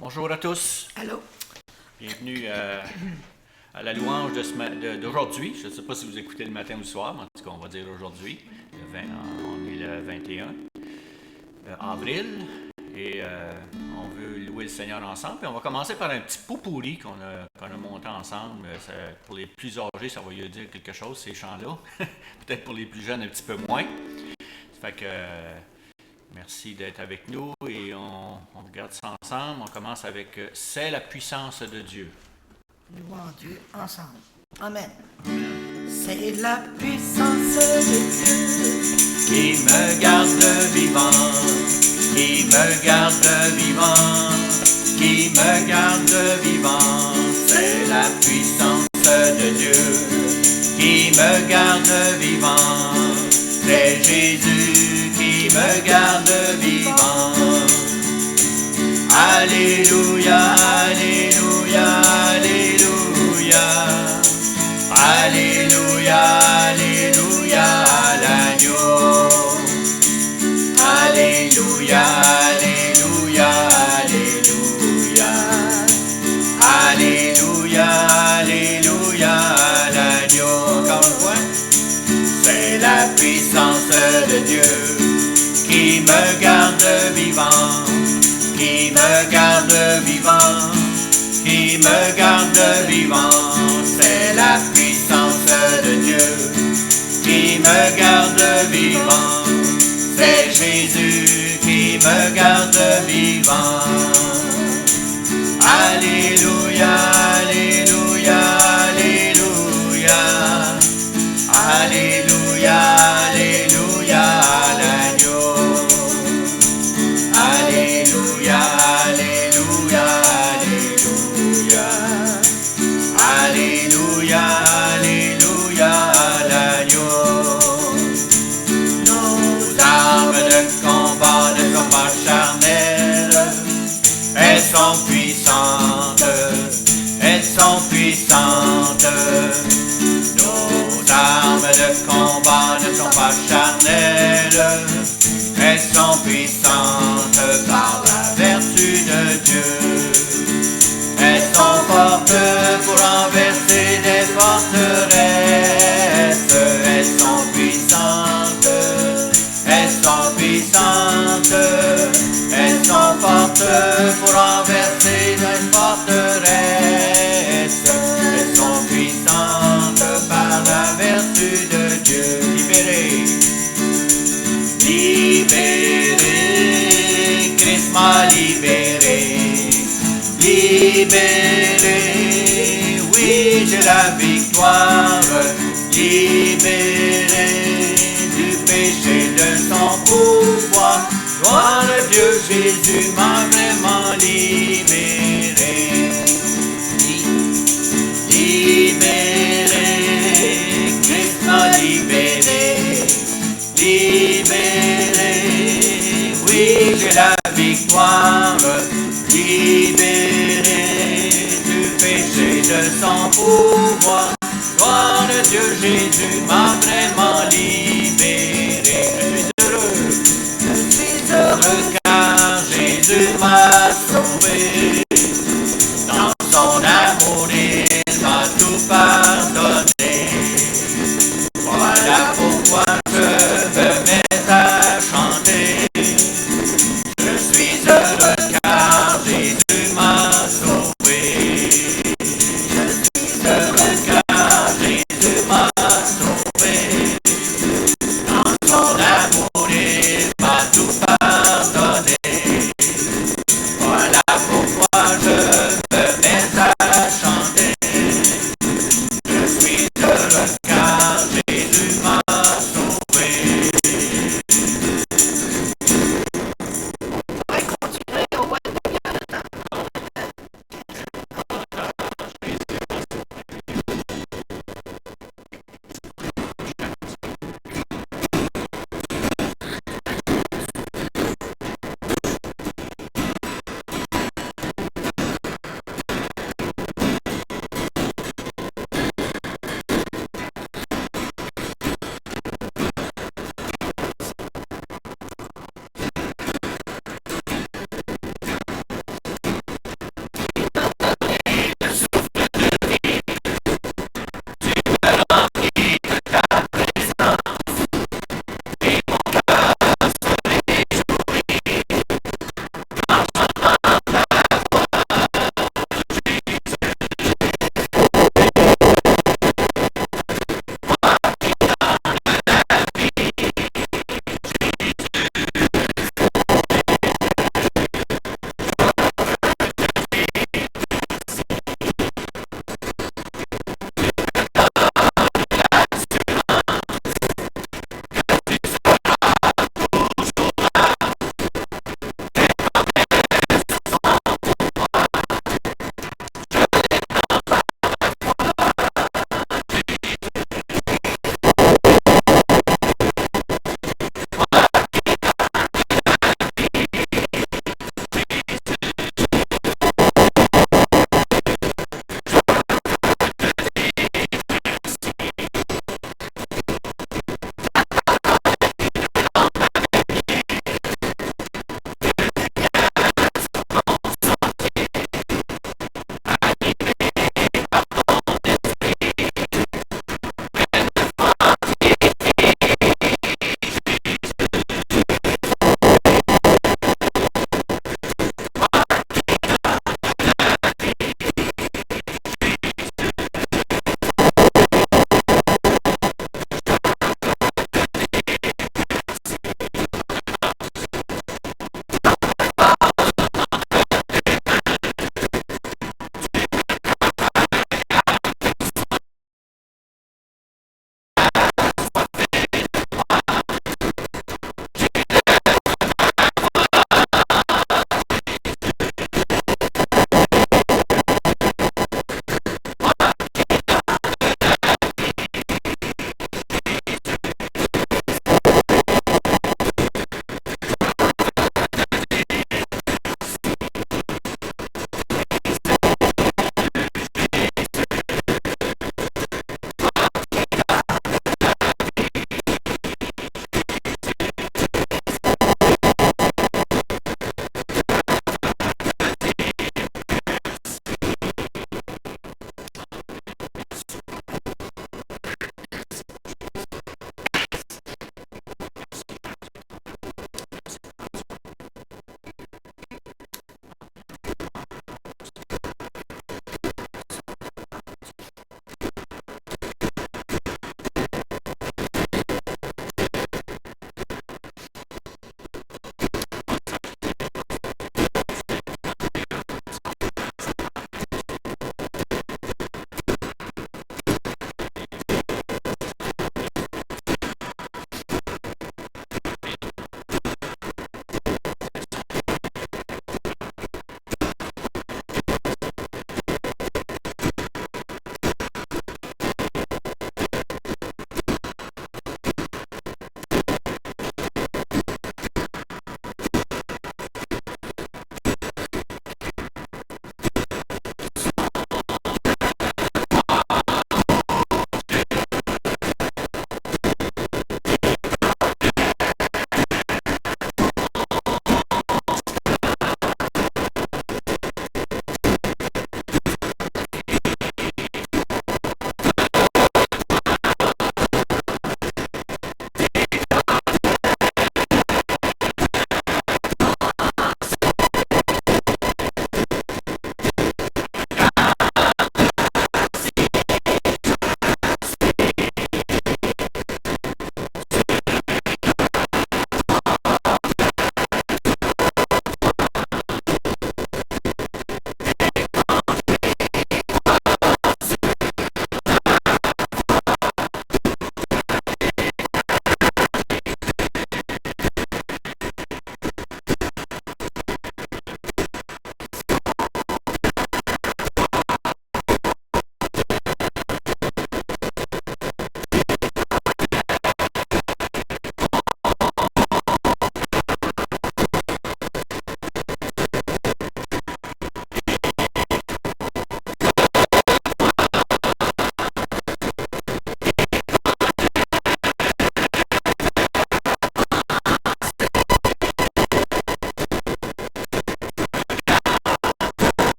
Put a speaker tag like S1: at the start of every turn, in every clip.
S1: Bonjour à tous.
S2: Allô?
S1: Bienvenue à la louange d'aujourd'hui. Je ne sais pas si vous écoutez le matin ou le soir, mais en tout cas, on va dire aujourd'hui. On est le 21 avril et on veut louer le Seigneur ensemble. Puis on va commencer par un petit pot pourri qu'on a monté ensemble. Pour les plus âgés, ça va lui dire quelque chose, ces chants-là. Peut-être pour les plus jeunes, un petit peu moins. Ça fait que... merci d'être avec nous et on regarde ça ensemble. On commence avec « C'est la puissance de Dieu ».
S2: Louons Dieu ensemble. Amen. C'est la puissance de Dieu
S1: qui me garde vivant, qui me garde vivant, qui me garde vivant. C'est la puissance de Dieu qui me garde vivant. C'est Jésus qui me garde vivant. Alléluia, Alléluia, Alléluia. Alléluia, Alléluia, à l'agneau. Alléluia, Alléluia, Alléluia. Alléluia, Alléluia, à l'agneau. Encore une fois. C'est la puissance de Dieu qui me garde vivant, qui me garde vivant, qui me garde vivant. C'est la puissance de Dieu qui me garde vivant. C'est Jésus qui me garde vivant. Alléluia, Alléluia, Alléluia. Alléluia, Alléluia, à l'agneau. Alléluia, Alléluia, Alléluia. Alléluia, Alléluia, à l'agneau. Nos armes de combat ne sont pas charnelles, elles sont puissantes, elles sont puissantes. Nos armes de combat ne sont pas charnelles, elles sont puissantes par la vertu de Dieu. Elles sont fortes pour renverser des forteresses. Elles sont puissantes, elles sont puissantes. Elles sont fortes pour renverser des forteresses. Elles sont puissantes par la vertu de Dieu. Libéré, libéré, Christ m'a libéré. Libéré, oui j'ai la victoire. Libéré du péché de son pouvoir. Gloire à Dieu, Jésus m'a vraiment libéré. Libéré, Christ m'a libéré. Libéré, oui j'ai la victoire. Libéré du péché de son pouvoir. Gloire à Dieu, Jésus m'a vraiment libéré. Je suis heureux car Jésus m'a sauvé. Dans son amour, il m'a tout pardonné. Voilà pourquoi je me mets à chanter. Je suis heureux car Jésus m'a sauvé. Je suis heureux car Jésus m'a sauvé. Dans son amour, il m'a tout pardonné.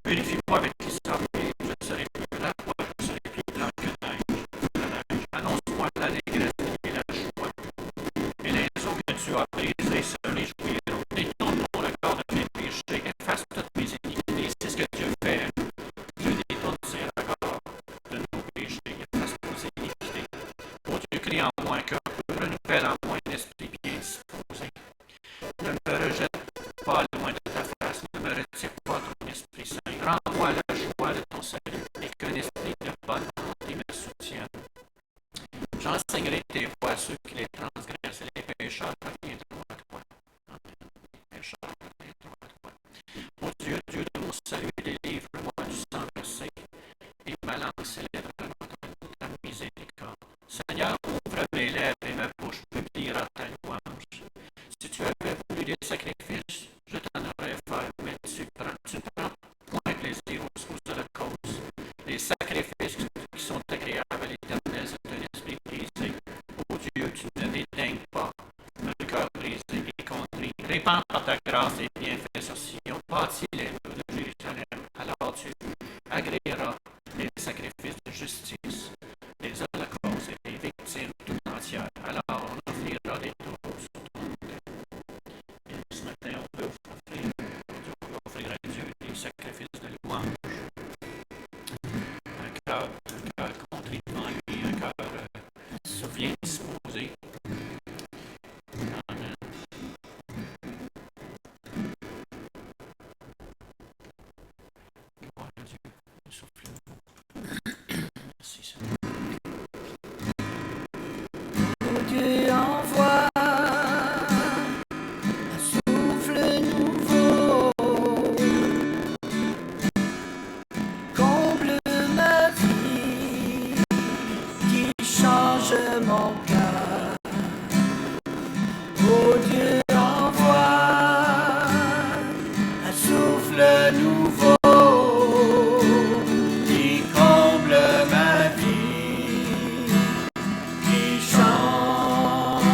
S1: Purifie-moi avec l'histoire, et je serai plus blanc, moi, je serai plus blanc que neige. Annonce-moi l'allégresse et la joie. Et les eaux que tu as brisées se réjouiront. Détourne mon regard de mes péchés, efface toutes mes iniquités. C'est ce que Dieu fait. Dieu détourne ses regards de nos péchés, efface nos iniquités. Oh Dieu, crée en moi un cœur pur, renouvelle en moi un esprit bien disposé. Ne me rejette pas loin de ta face, ne me retire pas ton Esprit Saint. Rends-moi la joie de ton salut et qu'un esprit de bonne volonté me soutienne. J'enseignerai tes voies à ceux qui les transgressent et les pécheurs reviendront à toi. Les pécheurs reviendront à toi. Mon Dieu, Dieu de mon salut, délivre-moi du sang versé et ma langue s'élèvera dans ta miséricorde. Seigneur, ouvre mes lèvres et ma bouche publiera ta louange. Si tu avais voulu des sacrifices, je t'en aurais fait, mais tu ne prends point plaisir aux holocaustes. Les sacrifices qui sont agréables à l'Éternel, c'est un esprit brisé. Ô Dieu, tu ne dédaignes pas un cœur brisé et contrit. Répands par ta grâce et bienfaits sur Sion. Bâtis les murs de Jérusalem. Alors tu agréeras les sacrifices de justice, les holocaustes et les victimes tout entières. Alors on offrira des taureaux sur ton autel. Et ce matin, on peut offrir à Dieu des sacrifices de louange. Un cœur contrit devant lui, un cœur bien disposé. Amen. Gloire à Dieu. Souffle-nous. Merci Seigneur.
S2: Oh Dieu, envoie un souffle nouveau, comble ma vie, qui change mon cœur. Oh Dieu, envoie un souffle nouveau, qui comble ma vie, qui change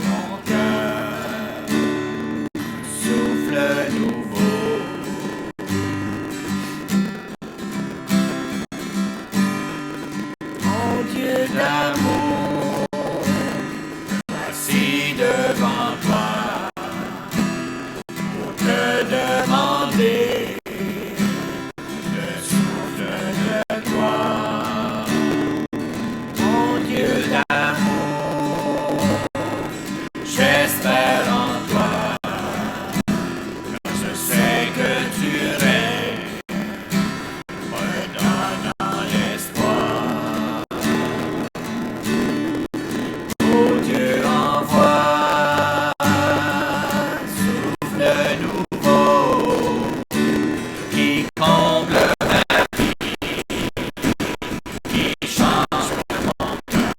S2: mon cœur. Souffle nouveau. Mon Dieu d'amour, assis devant toi, pour te demander le souffle de toi. Mon Dieu d'amour, j'espère en toi, car je sais que tu règnes, me donnant l'espoir. Oh Dieu, envoie un souffle nouveau, qui comble ma vie, qui change mon cœur.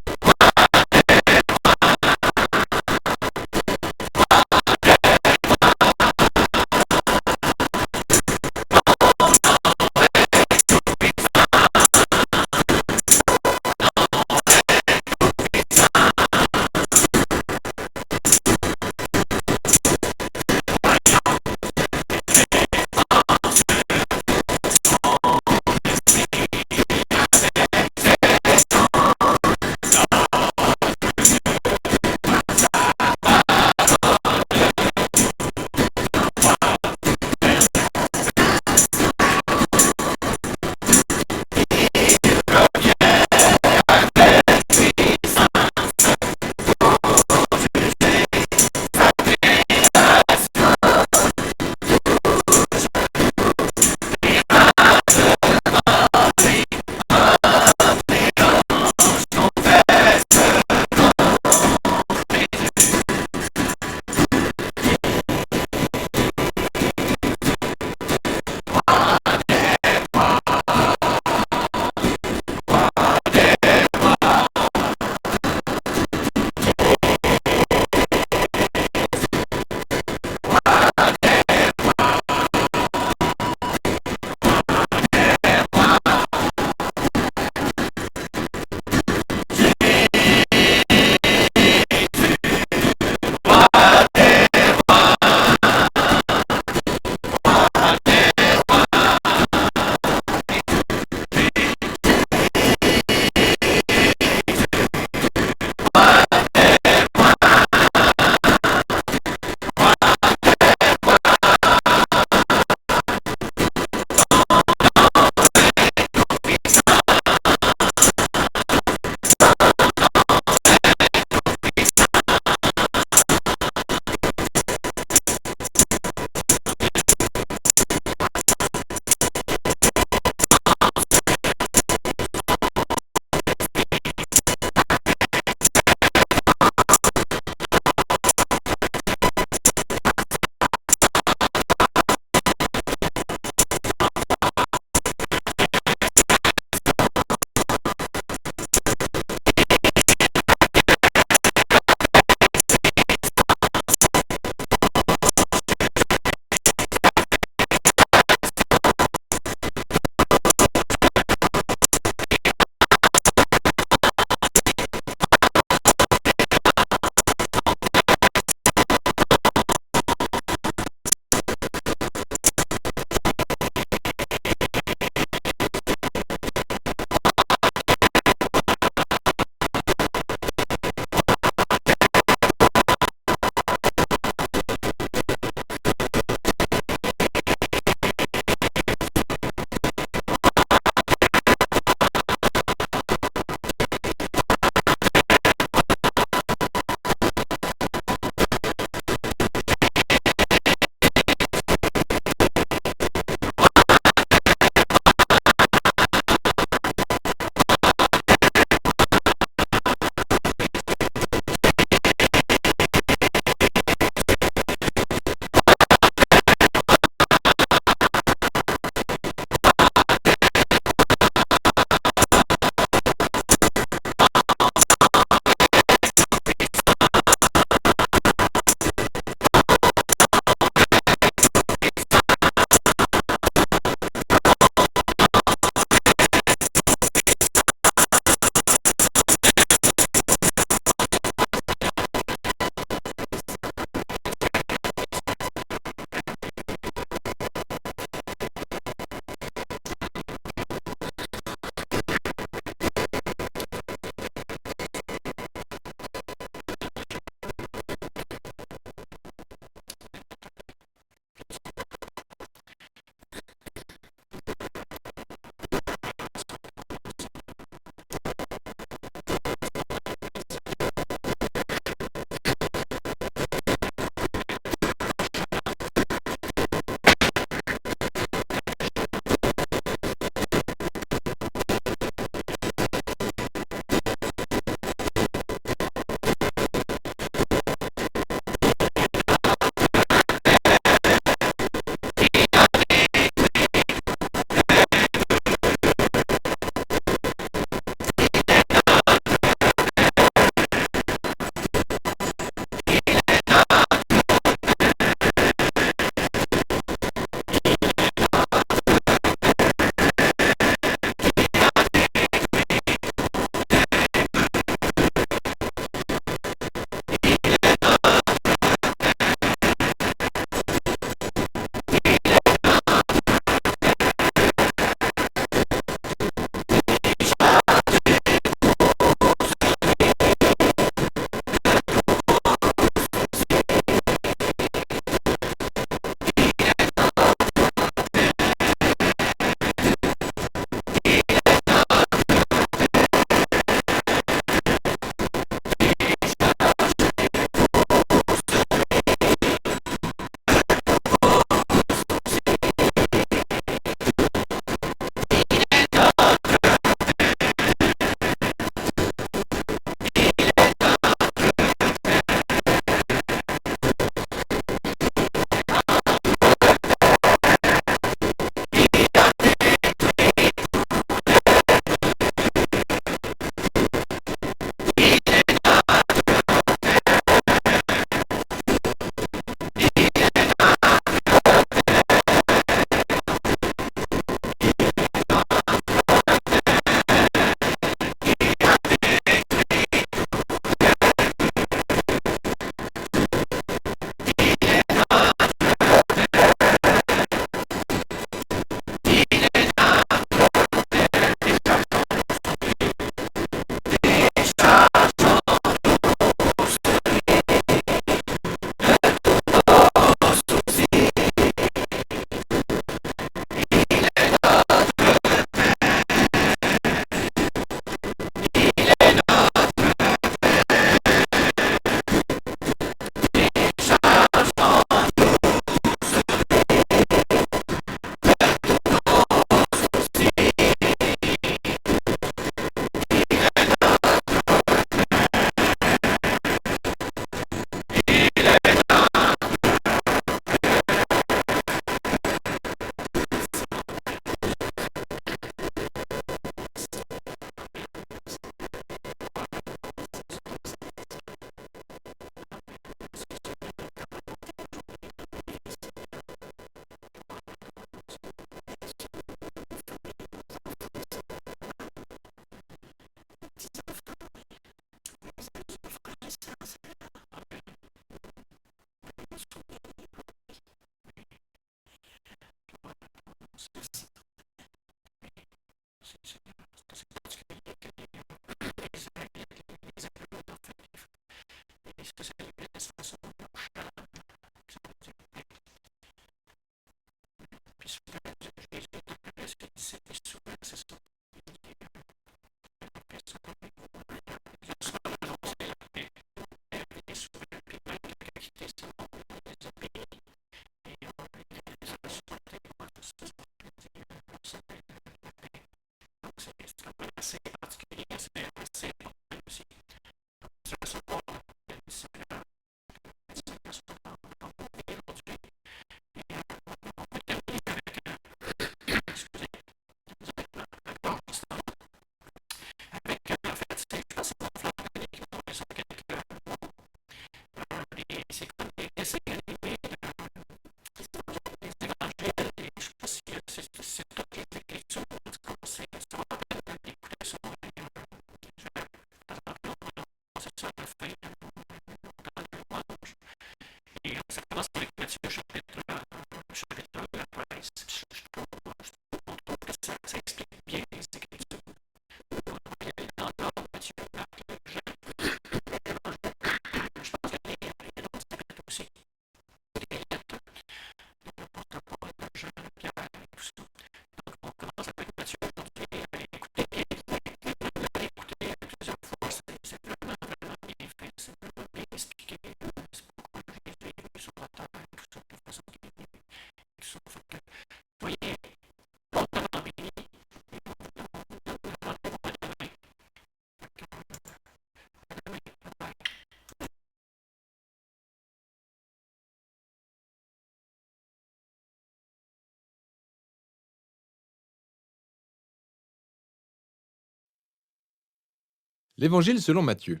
S3: L'Évangile selon Matthieu.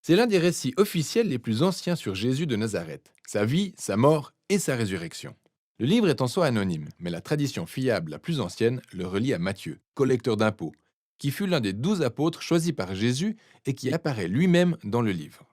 S3: C'est l'un des récits officiels les plus anciens sur Jésus de Nazareth, sa vie, sa mort et sa résurrection. Le livre est en soi anonyme, mais la tradition fiable la plus ancienne le relie à Matthieu, collecteur d'impôts, qui fut l'un des 12 apôtres choisis par Jésus et qui apparaît lui-même dans le livre.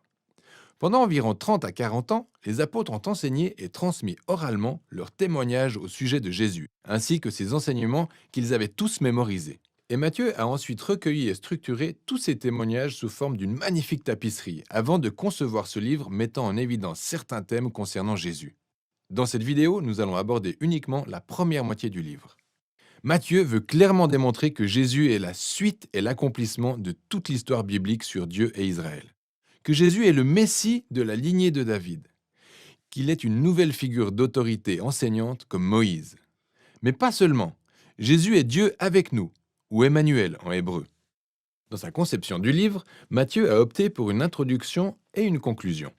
S3: Pendant environ 30 à 40 ans, les apôtres ont enseigné et transmis oralement leurs témoignages au sujet de Jésus, ainsi que ses enseignements qu'ils avaient tous mémorisés. Et Matthieu a ensuite recueilli et structuré tous ces témoignages sous forme d'une magnifique tapisserie, avant de concevoir ce livre mettant en évidence certains thèmes concernant Jésus. Dans cette vidéo, nous allons aborder uniquement la première moitié du livre. Matthieu veut clairement démontrer que Jésus est la suite et l'accomplissement de toute l'histoire biblique sur Dieu et Israël. Que Jésus est le Messie de la lignée de David. Qu'il est une nouvelle figure d'autorité enseignante comme Moïse. Mais pas seulement. Jésus est Dieu avec nous, ou Emmanuel en hébreu. Dans sa conception du livre, Matthieu a opté pour une introduction et une conclusion.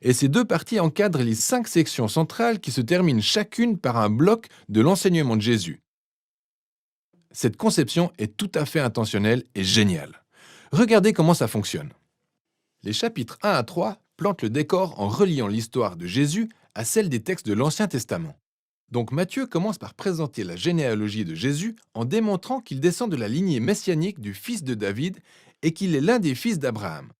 S3: Et ces deux parties encadrent les 5 sections centrales qui se terminent chacune par un bloc de l'enseignement de Jésus. Cette conception est tout à fait intentionnelle et géniale. Regardez comment ça fonctionne. Les chapitres 1 à 3 plantent le décor en reliant l'histoire de Jésus à celle des textes de l'Ancien Testament. Donc Matthieu commence par présenter la généalogie de Jésus en démontrant qu'il descend de la lignée messianique du fils de David et qu'il est l'un des fils d'Abraham.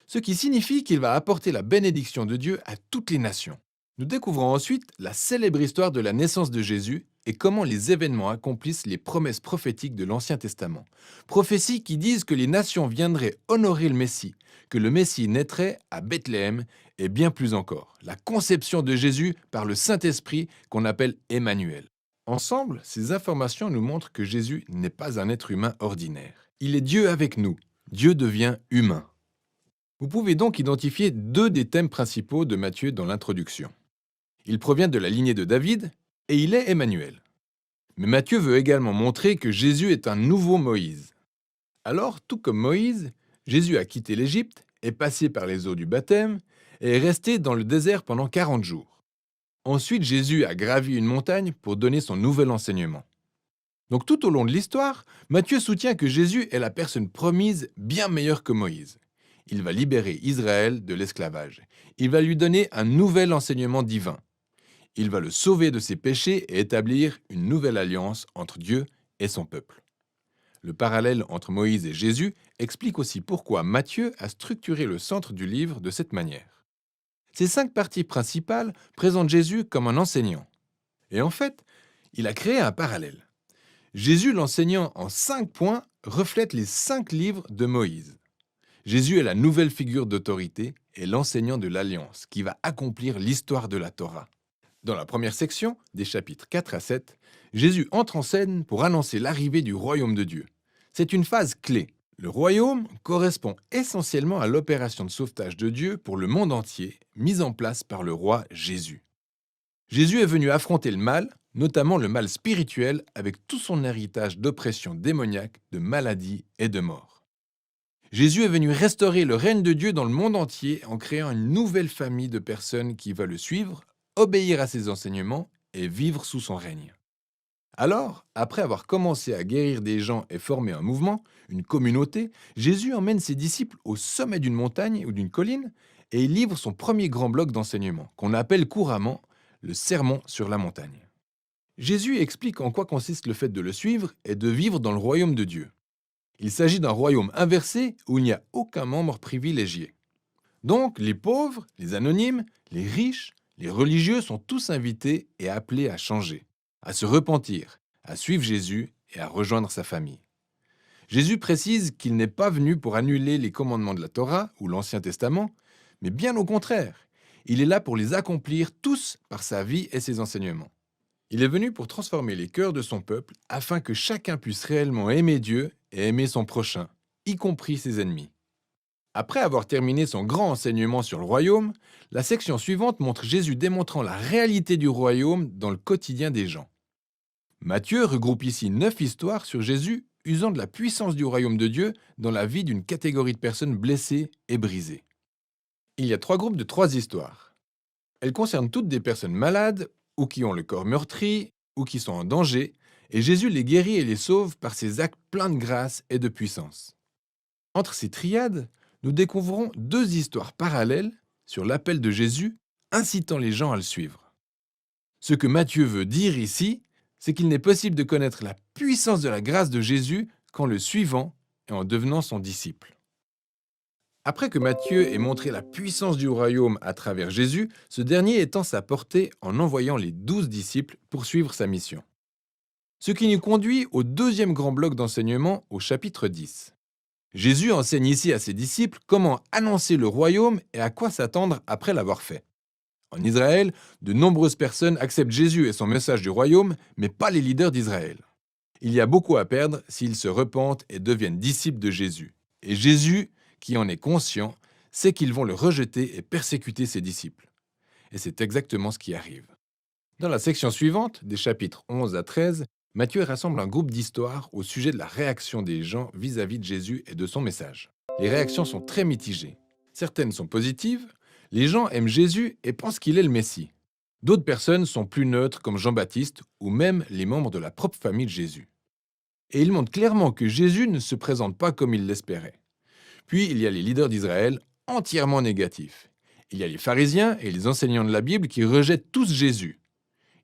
S3: Ce qui signifie qu'il va apporter la bénédiction de Dieu à toutes les nations. Nous découvrons ensuite la célèbre histoire de la naissance de Jésus et comment les événements accomplissent les promesses prophétiques de l'Ancien Testament. Prophéties qui disent que les nations viendraient honorer le Messie, que le Messie naîtrait à Bethléem et bien plus encore. La conception de Jésus par le Saint-Esprit qu'on appelle Emmanuel. Ensemble, ces informations nous montrent que Jésus n'est pas un être humain ordinaire. Il est Dieu avec nous. Dieu devient humain. Vous pouvez donc identifier 2 des thèmes principaux de Matthieu dans l'introduction. Il provient de la lignée de David et il est Emmanuel. Mais Matthieu veut également montrer que Jésus est un nouveau Moïse. Alors, tout comme Moïse, Jésus a quitté l'Égypte, est passé par les eaux du baptême et est resté dans le désert pendant 40 jours. Ensuite, Jésus a gravi une montagne pour donner son nouvel enseignement. Donc tout au long de l'histoire, Matthieu soutient que Jésus est la personne promise bien meilleure que Moïse. Il va libérer Israël de l'esclavage. Il va lui donner un nouvel enseignement divin. Il va le sauver de ses péchés et établir une nouvelle alliance entre Dieu et son peuple. Le parallèle entre Moïse et Jésus explique aussi pourquoi Matthieu a structuré le centre du livre de cette manière. Ces 5 parties principales présentent Jésus comme un enseignant. Et en fait, il a créé un parallèle. Jésus, l'enseignant en 5 points, reflète les 5 livres de Moïse. Jésus est la nouvelle figure d'autorité et l'enseignant de l'Alliance qui va accomplir l'histoire de la Torah. Dans la première section, des chapitres 4 à 7, Jésus entre en scène pour annoncer l'arrivée du royaume de Dieu. C'est une phase clé. Le royaume correspond essentiellement à l'opération de sauvetage de Dieu pour le monde entier, mise en place par le roi Jésus. Jésus est venu affronter le mal, notamment le mal spirituel, avec tout son héritage d'oppression démoniaque, de maladie et de mort. Jésus est venu restaurer le règne de Dieu dans le monde entier en créant une nouvelle famille de personnes qui va le suivre, obéir à ses enseignements et vivre sous son règne. Alors, après avoir commencé à guérir des gens et former un mouvement, une communauté, Jésus emmène ses disciples au sommet d'une montagne ou d'une colline et il livre son premier grand bloc d'enseignement, qu'on appelle couramment le Sermon sur la montagne. Jésus explique en quoi consiste le fait de le suivre et de vivre dans le royaume de Dieu. Il s'agit d'un royaume inversé où il n'y a aucun membre privilégié. Donc, les pauvres, les anonymes, les riches, les religieux sont tous invités et appelés à changer, à se repentir, à suivre Jésus et à rejoindre sa famille. Jésus précise qu'il n'est pas venu pour annuler les commandements de la Torah ou l'Ancien Testament, mais bien au contraire, il est là pour les accomplir tous par sa vie et ses enseignements. Il est venu pour transformer les cœurs de son peuple afin que chacun puisse réellement aimer Dieu et aimer son prochain, y compris ses ennemis. Après avoir terminé son grand enseignement sur le royaume, la section suivante montre Jésus démontrant la réalité du royaume dans le quotidien des gens. Matthieu regroupe ici 9 histoires sur Jésus usant de la puissance du royaume de Dieu dans la vie d'une catégorie de personnes blessées et brisées. Il y a 3 groupes de 3 histoires. Elles concernent toutes des personnes malades ou qui ont le corps meurtri ou qui sont en danger, et Jésus les guérit et les sauve par ses actes pleins de grâce et de puissance. Entre ces triades, nous découvrons deux histoires parallèles sur l'appel de Jésus incitant les gens à le suivre. Ce que Matthieu veut dire ici, c'est qu'il n'est possible de connaître la puissance de la grâce de Jésus qu'en le suivant et en devenant son disciple. Après que Matthieu ait montré la puissance du royaume à travers Jésus, ce dernier étend sa portée en envoyant les 12 disciples pour suivre sa mission. Ce qui nous conduit au deuxième grand bloc d'enseignement au chapitre 10. Jésus enseigne ici à ses disciples comment annoncer le royaume et à quoi s'attendre après l'avoir fait. En Israël, de nombreuses personnes acceptent Jésus et son message du royaume, mais pas les leaders d'Israël. Il y a beaucoup à perdre s'ils se repentent et deviennent disciples de Jésus. Et Jésus, qui en est conscient, sait qu'ils vont le rejeter et persécuter ses disciples. Et c'est exactement ce qui arrive. Dans la section suivante, des chapitres 11 à 13, Matthieu rassemble un groupe d'histoires au sujet de la réaction des gens vis-à-vis de Jésus et de son message. Les réactions sont très mitigées. Certaines sont positives, les gens aiment Jésus et pensent qu'il est le Messie. D'autres personnes sont plus neutres comme Jean-Baptiste ou même les membres de la propre famille de Jésus. Et il montre clairement que Jésus ne se présente pas comme il l'espérait. Puis il y a les leaders d'Israël entièrement négatifs. Il y a les pharisiens et les enseignants de la Bible qui rejettent tous Jésus.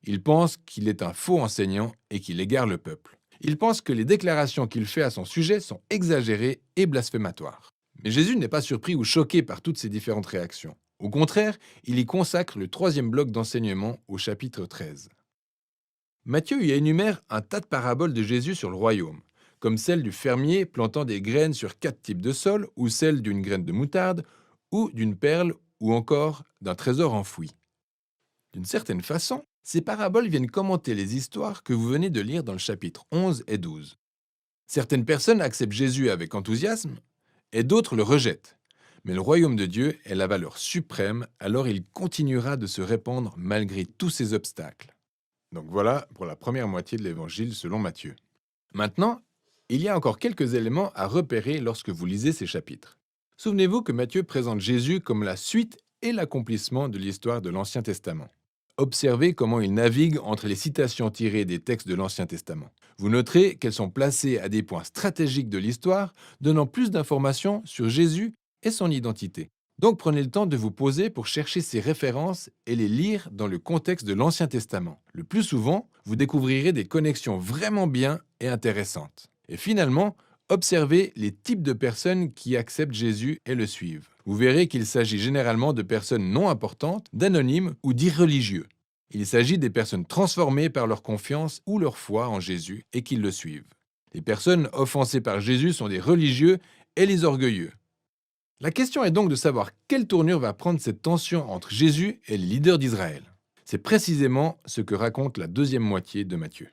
S3: Ils pensent qu'il est un faux enseignant et qu'il égare le peuple. Ils pensent que les déclarations qu'il fait à son sujet sont exagérées et blasphématoires. Mais Jésus n'est pas surpris ou choqué par toutes ces différentes réactions. Au contraire, il y consacre le troisième bloc d'enseignement au chapitre 13. Matthieu y énumère un tas de paraboles de Jésus sur le royaume, comme celle du fermier plantant des graines sur 4 types de sol, ou celle d'une graine de moutarde, ou d'une perle, ou encore d'un trésor enfoui. D'une certaine façon, ces paraboles viennent commenter les histoires que vous venez de lire dans le chapitre 11 et 12. Certaines personnes acceptent Jésus avec enthousiasme, et d'autres le rejettent. Mais le royaume de Dieu est la valeur suprême, alors il continuera de se répandre malgré tous ces obstacles. Donc voilà pour la première moitié de l'évangile selon Matthieu. Maintenant, il y a encore quelques éléments à repérer lorsque vous lisez ces chapitres. Souvenez-vous que Matthieu présente Jésus comme la suite et l'accomplissement de l'histoire de l'Ancien Testament. Observez comment il navigue entre les citations tirées des textes de l'Ancien Testament. Vous noterez qu'elles sont placées à des points stratégiques de l'histoire, donnant plus d'informations sur Jésus et son identité. Donc prenez le temps de vous poser pour chercher ces références et les lire dans le contexte de l'Ancien Testament. Le plus souvent, vous découvrirez des connexions vraiment bien et intéressantes. Et finalement, observez les types de personnes qui acceptent Jésus et le suivent. Vous verrez qu'il s'agit généralement de personnes non importantes, d'anonymes ou d'irreligieux. Il s'agit des personnes transformées par leur confiance ou leur foi en Jésus et qui le suivent. Les personnes offensées par Jésus sont des religieux et les orgueilleux. La question est donc de savoir quelle tournure va prendre cette tension entre Jésus et les leaders d'Israël. C'est précisément ce que raconte la deuxième moitié de Matthieu.